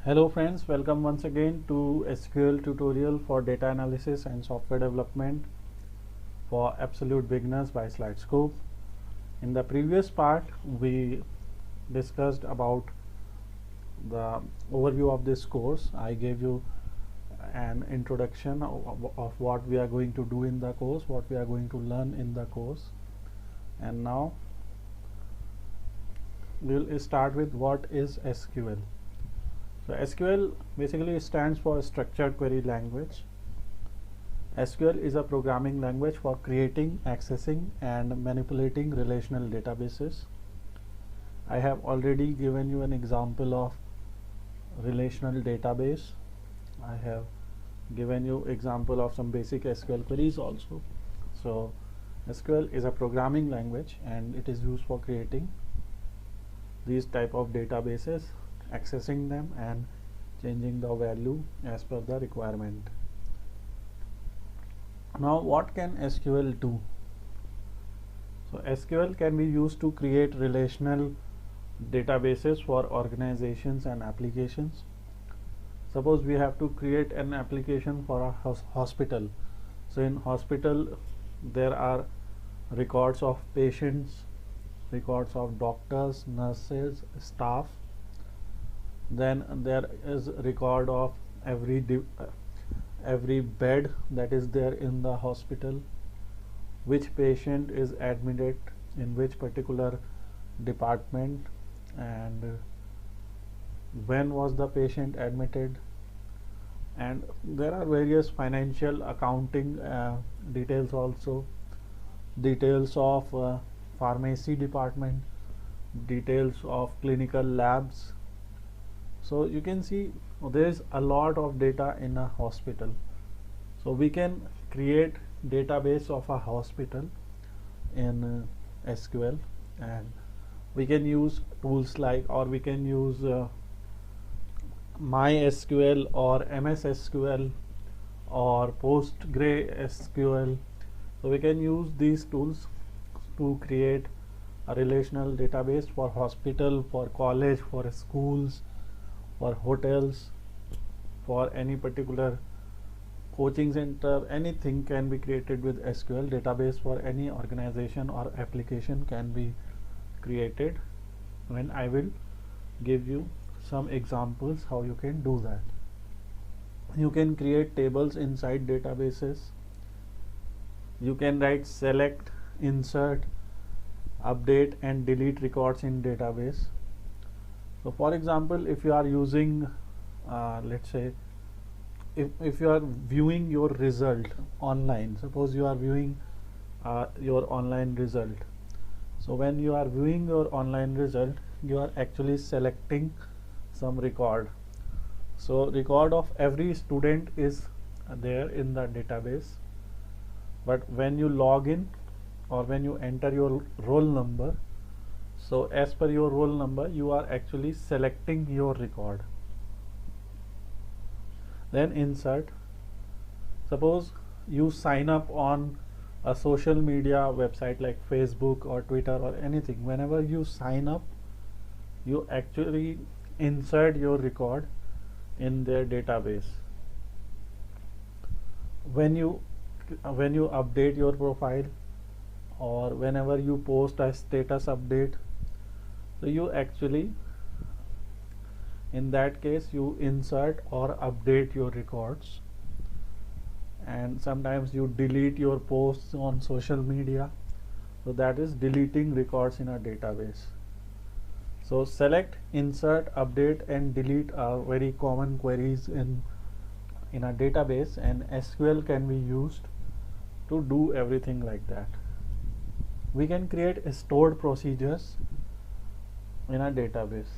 Hello friends, welcome once again to SQL tutorial for data analysis and software development for absolute beginners by SlideScope. In the previous part, we discussed about the overview of this course. I gave you an introduction of what we are going to do in the course, what we are going to learn in the course, and now we'll start with what is SQL. So SQL basically stands for Structured Query Language. SQL is a programming language for creating, accessing and manipulating relational databases. I have already given you an example of relational database. I have given you example of some basic SQL queries also. So SQL is a programming language and it is used for creating these type of databases, accessing them and changing the value as per the requirement. Now what can SQL do? So SQL can be used to create relational databases for organizations and applications. Suppose we have to create an application for a hospital. So in hospital there are records of patients, records of doctors, nurses, staff. Then there is record of every bed that is there in the hospital, which patient is admitted in which particular department and when was the patient admitted, and there are various financial accounting details also, details of pharmacy department, details of clinical labs. So you can see there is a lot of data in a hospital. So we can create database of a hospital in SQL, and we can use tools like, or we can use MySQL or MS SQL or PostgreSQL. So we can use these tools to create a relational database for hospital, for college, for schools, for hotels, for any particular coaching center. Anything can be created with SQL. Database for any organization or application can be created, when I will give you some examples how you can do that. You can create tables inside databases. You can write select, insert, update and delete records in database. So for example, if you are using let's say if you are viewing your result online, suppose you are viewing your online result. So when you are viewing your online result, you are actually selecting some record. So record of every student is there in the database, but when you log in or when you enter your roll number, so as per your roll number you are actually selecting your record. Then insert. Suppose you sign up on a social media website like Facebook or Twitter or anything. Whenever you sign up, you actually insert your record in their database. When you update your profile, or whenever you post a status update, so you actually, in that case, you insert or update your records. And sometimes you delete your posts on social media, so that is deleting records in a database. So select, insert, update and delete are very common queries in a database, and SQL can be used to do everything like that. We can create stored procedures in a database.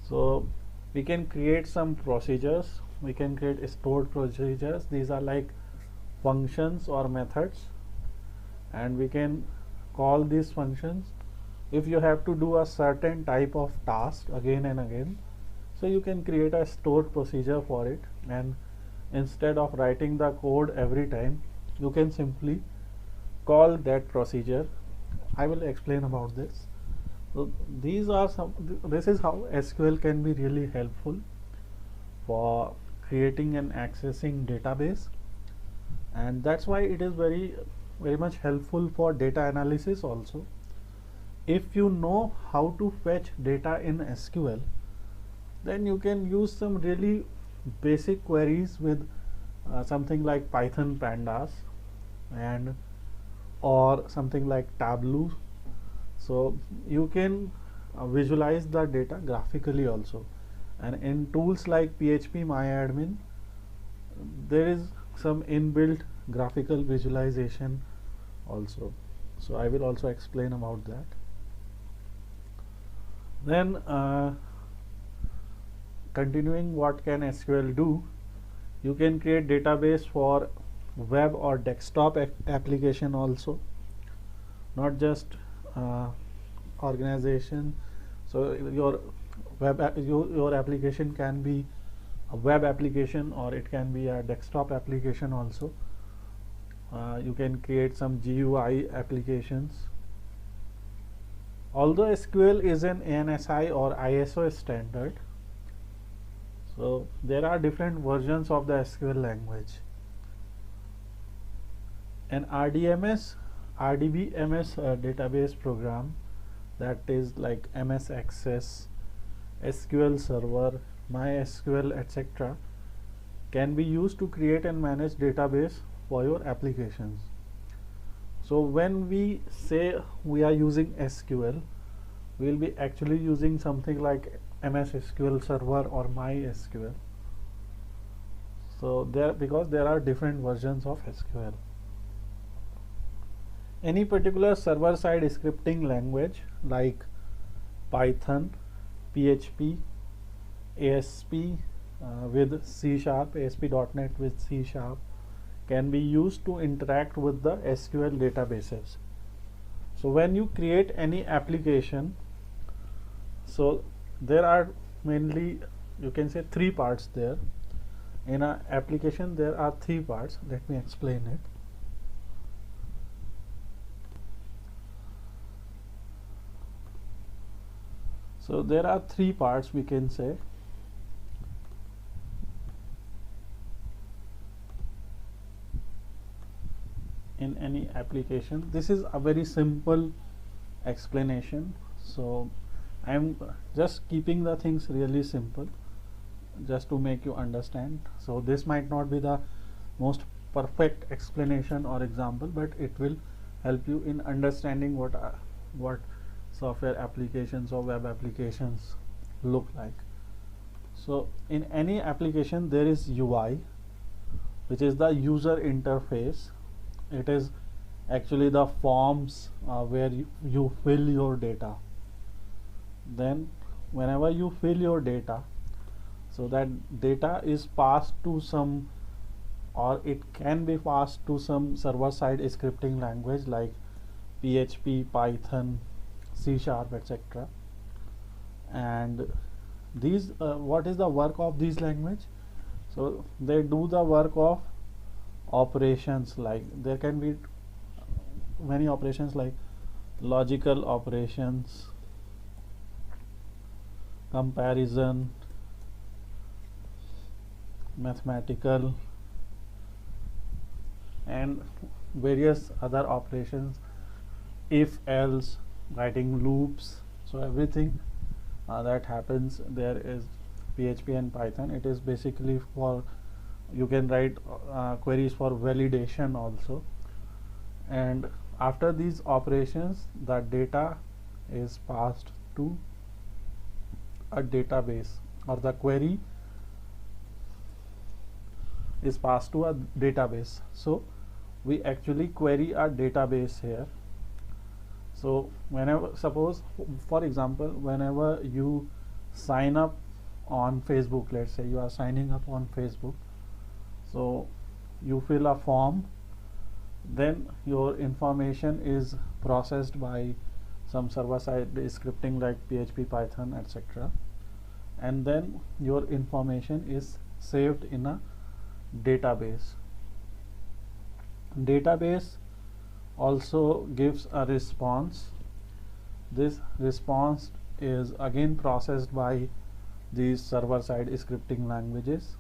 So we can create some procedures. We can create stored procedures. These are like functions or methods, and we can call these functions if you have to do a certain type of task again and again. So you can create a stored procedure for it, and instead of writing the code every time, you can simply call that procedure. I will explain about this. So these are this is how SQL can be really helpful. for creating and accessing database, and that's why it is very much helpful for data analysis also. If you know how to fetch data in SQL, then you can use some really basic queries with something like Python pandas and or something like Tableau. So you can visualize the data graphically also, and in tools like PHP MyAdmin there is some inbuilt graphical visualization also. So I will also explain about that. Then continuing, what can SQL do? You can create database for web or desktop application also, not just organization. So your your application can be a web application or it can be a desktop application also. You can create some GUI applications. Although SQL is an ANSI or ISO standard, so there are different versions of the SQL language. An RDBMS database program, that is like MS Access, SQL Server, MySQL, etc., can be used to create and manage database for your applications. So when we say we are using SQL, we will be actually using something like MS SQL Server or MySQL. So because there are different versions of SQL. Any particular server-side scripting language like Python, PHP, ASP with C#, ASP.NET with C# can be used to interact with the SQL databases. So when you create any application, so there are mainly, you can say, three parts there. In an application there are three parts. Let me explain it. So there are three parts, we can say. In any application, this is a very simple explanation, so I am just keeping the things really simple just to make you understand. So this might not be the most perfect explanation or example, but it will help you in understanding what software applications or web applications look like. So in any application there is UI, which is the user interface. It is actually the forms where you fill your data. Then whenever you fill your data, so that data is passed to some, or it can be passed to some server-side scripting language like PHP, Python, C#, etc. And these what is the work of these language? So they do the work of operations, like there can be many operations like logical operations, comparison, mathematical, and various other operations, if else, writing loops. So everything that happens there is PHP and Python. It is basically for, you can write queries for validation also, and after these operations the data is passed to a database, or the query is passed to a database. So we actually query a database here. So whenever, suppose for example, whenever you sign up on Facebook, let's say you are signing up on Facebook, so you fill a form, then your information is processed by some server-side scripting like PHP, Python, etc., and then your information is saved in a database. Database also gives a response. This response is again processed by these server side scripting languages,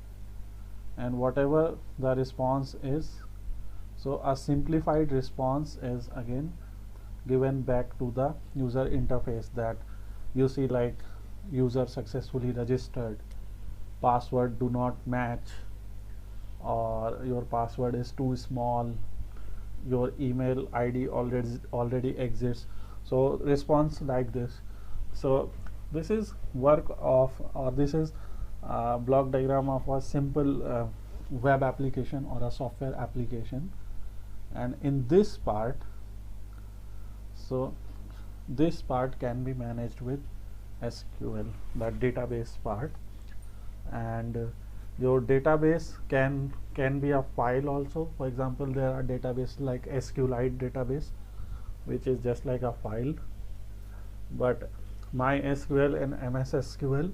and whatever the response is, so a simplified response is again given back to the user interface, that you see like user successfully registered, password do not match, or your password is too small, your email ID already exists. So response like this. So this is work of, or this is block diagram of a simple web application or a software application. And in this part, so this part can be managed with SQL, the database part. And your database can be a file also. For example, there are databases like SQLite database, which is just like a file, but MySQL and MS SQL,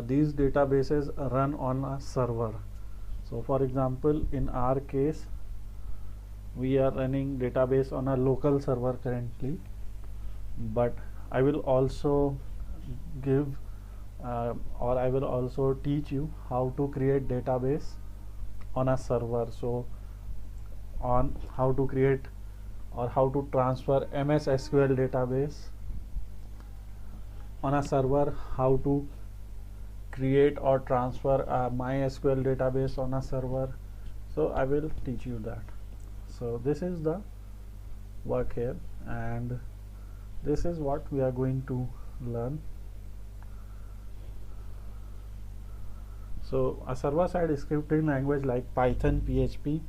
these databases run on a server. So for example, in our case, we are running database on a local server currently, but I will also give or I will also teach you how to create database on a server. So on how to create or how to transfer MS SQL database on a server, how to create or transfer a MySQL database on a server. So I will teach you that. So this is the work here, and this is what we are going to learn. So a server-side scripting language like Python, PHP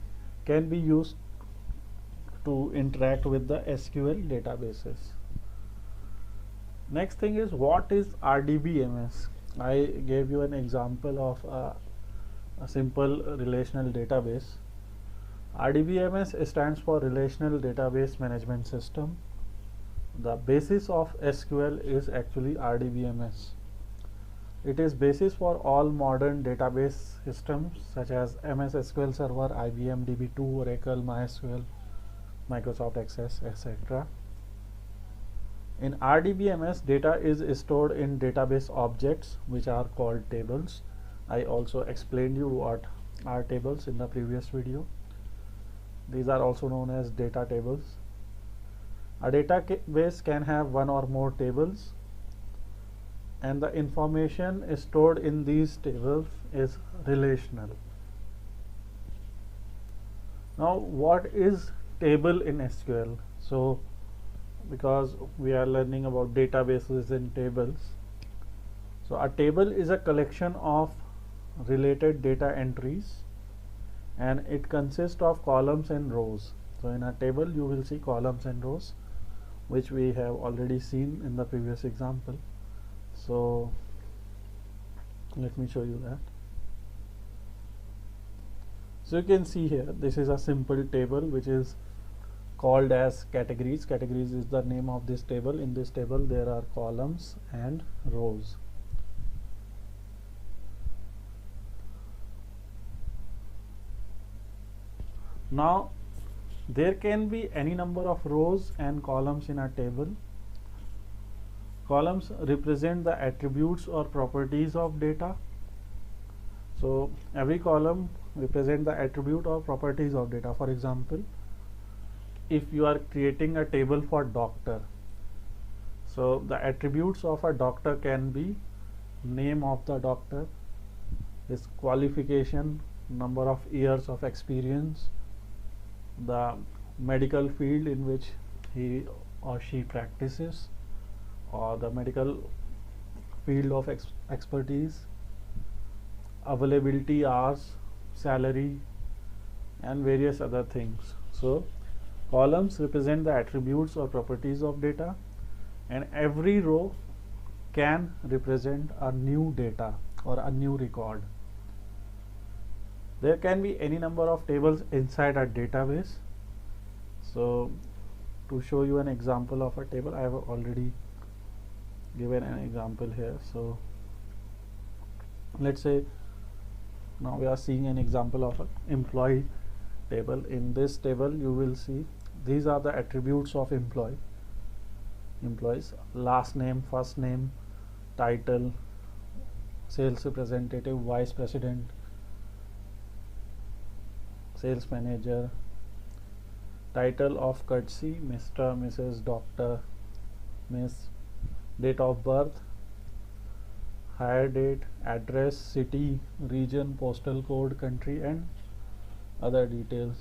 can be used to interact with the SQL databases. Next thing is, what is RDBMS? I gave you an example of a simple relational database. RDBMS stands for Relational Database Management System. The basis of SQL is actually RDBMS. It is basis for all modern database systems such as MS SQL Server, IBM DB2, Oracle, MySQL, Microsoft Access, etc. In RDBMS, data is stored in database objects, which are called tables. I also explained you what are tables in the previous video. These are also known as data tables. A database can have one or more tables, and the information stored in these tables is relational. Now, what is table in SQL? So because we are learning about databases and tables, so a table is a collection of related data entries, and it consists of columns and rows. So in a table you will see columns and rows, which we have already seen in the previous example. So let me show you that. So you can see here, this is a simple table which is called as categories. Categories is the name of this table. In this table there are columns and rows. Now there can be any number of rows and columns in a table. Columns represent the attributes or properties of data. So every column represents the attribute or properties of data. For example, if you are creating a table for doctor, so the attributes of a doctor can be name of the doctor, his qualification, number of years of experience, the medical field in which he or she practices, or the medical field of expertise, availability hours, salary, and various other things. So columns represent the attributes or properties of data, and every row can represent a new data or a new record. There can be any number of tables inside a database. So to show you an example of a table, I have already given an example here. So let's say now we are seeing an example of an employee table. In this table you will see these are the attributes of employees: last name, first name, title, sales representative, vice president, sales manager, title of courtesy Mr., Mrs., Dr., Miss, date of birth, hire date, address, city, region, postal code, country, and other details.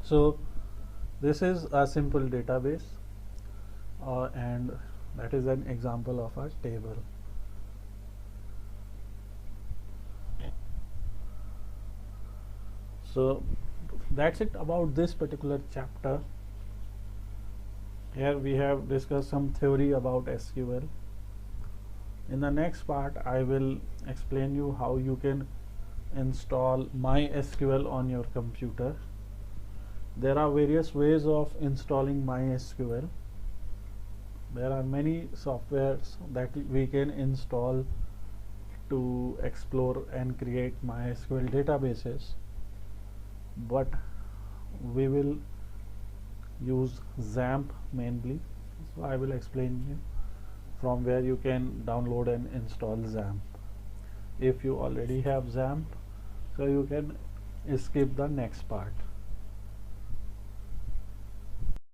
So this is a simple database, and that is an example of a table. So that's it about this particular chapter. Here we have discussed some theory about SQL. In the next part, I will explain you how you can install MySQL on your computer. There are various ways of installing MySQL. There are many softwares that we can install to explore and create MySQL databases, but we will use XAMPP mainly. So I will explain you from where you can download and install XAMPP. If you already have XAMPP, so you can skip the next part.